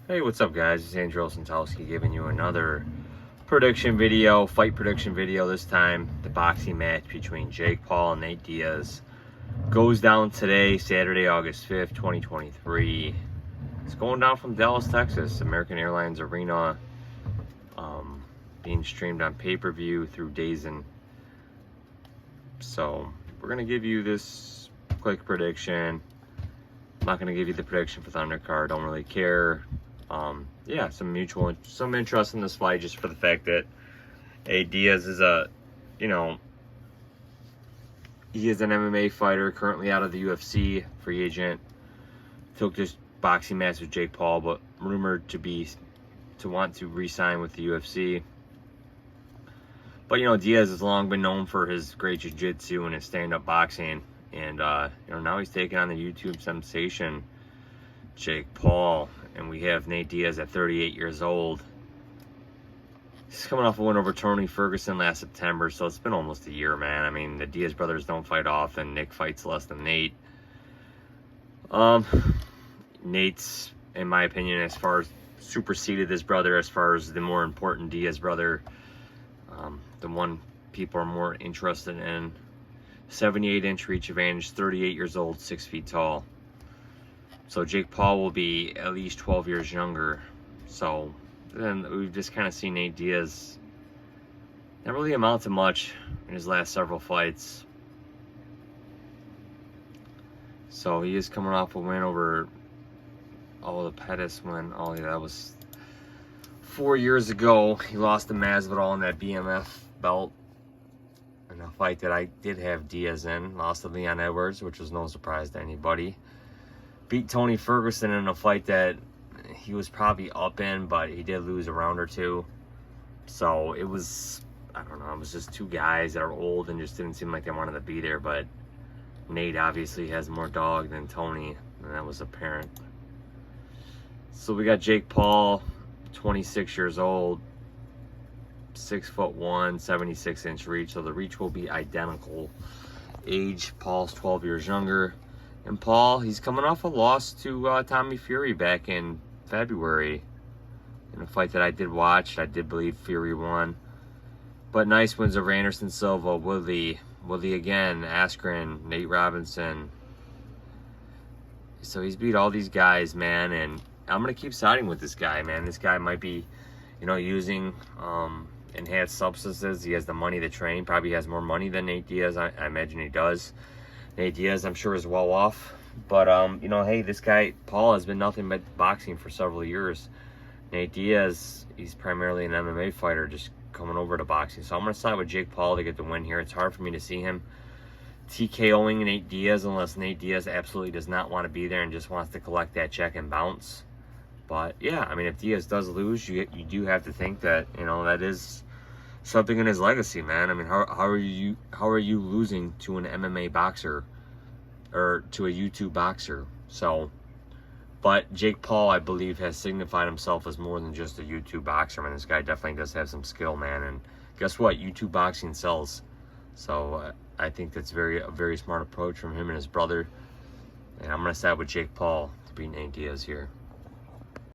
Hey, what's up, guys? It's Andrew Santowski giving you another prediction video, fight prediction video. This time, the boxing match between Jake Paul and Nate Diaz goes down today, Saturday, August 5th, 2023. It's going down from Dallas, Texas, American Airlines Arena, being streamed on pay-per-view through DAZN. So, we're going to give you this quick prediction. I'm not going to give you the prediction for the undercard. Don't really care. Yeah, some interest in this fight just for the fact that Diaz is he is an MMA fighter currently out of the UFC, free agent. Took this boxing match with Jake Paul, but rumored to want to re-sign with the UFC. But Diaz has long been known for his great jiu-jitsu and his stand-up boxing, and now he's taking on the YouTube sensation Jake Paul. And we have Nate Diaz at 38 years old. He's coming off a win over Tony Ferguson last September, so it's been almost a year, man. I mean, the Diaz brothers don't fight often. Nick fights less than Nate. Nate's, in my opinion, as far as superseded his brother, as far as the more important Diaz brother, the one people are more interested in. 78-inch reach advantage, 38 years old, 6 feet tall. So Jake Paul will be at least 12 years younger. So then we've just kind of seen Nate Diaz not really amount to much in his last several fights. So he is coming off a win over the Pettis win. Oh yeah, that was 4 years ago. He lost to Masvidal in that BMF belt in a fight that I did have Diaz in. Lost to Leon Edwards, which was no surprise to anybody. Beat Tony Ferguson in a fight that he was probably up in, but he did lose a round or two. So it was, I don't know, it was just two guys that are old and just didn't seem like they wanted to be there. But Nate obviously has more dog than Tony, and that was apparent. So we got Jake Paul, 26 years old, 6'1", 76-inch reach. So the reach will be identical. Age, Paul's 12 years younger. And Paul, he's coming off a loss to Tommy Fury back in February in a fight that I did watch. I did believe Fury won. But nice wins over Anderson Silva, Woodley again, Askren, Nate Robinson. So he's beat all these guys, man, and I'm going to keep siding with this guy, man. This guy might be, using enhanced substances. He has the money to train. Probably has more money than Nate Diaz. I imagine he does. Nate Diaz, I'm sure, is well off. But, hey, this guy, Paul, has been nothing but boxing for several years. Nate Diaz, he's primarily an MMA fighter, just coming over to boxing. So I'm going to side with Jake Paul to get the win here. It's hard for me to see him TKOing Nate Diaz unless Nate Diaz absolutely does not want to be there and just wants to collect that check and bounce. But, yeah, I mean, if Diaz does lose, you do have to think that, that is something in his legacy, man. I mean, how are you losing to an MMA boxer or to a YouTube boxer? So, but Jake Paul, I believe, has signified himself as more than just a YouTube boxer. I mean, this guy definitely does have some skill, man. And guess what? YouTube boxing sells. So I think that's a very smart approach from him and his brother. And I'm gonna side with Jake Paul to beat Nate Diaz here.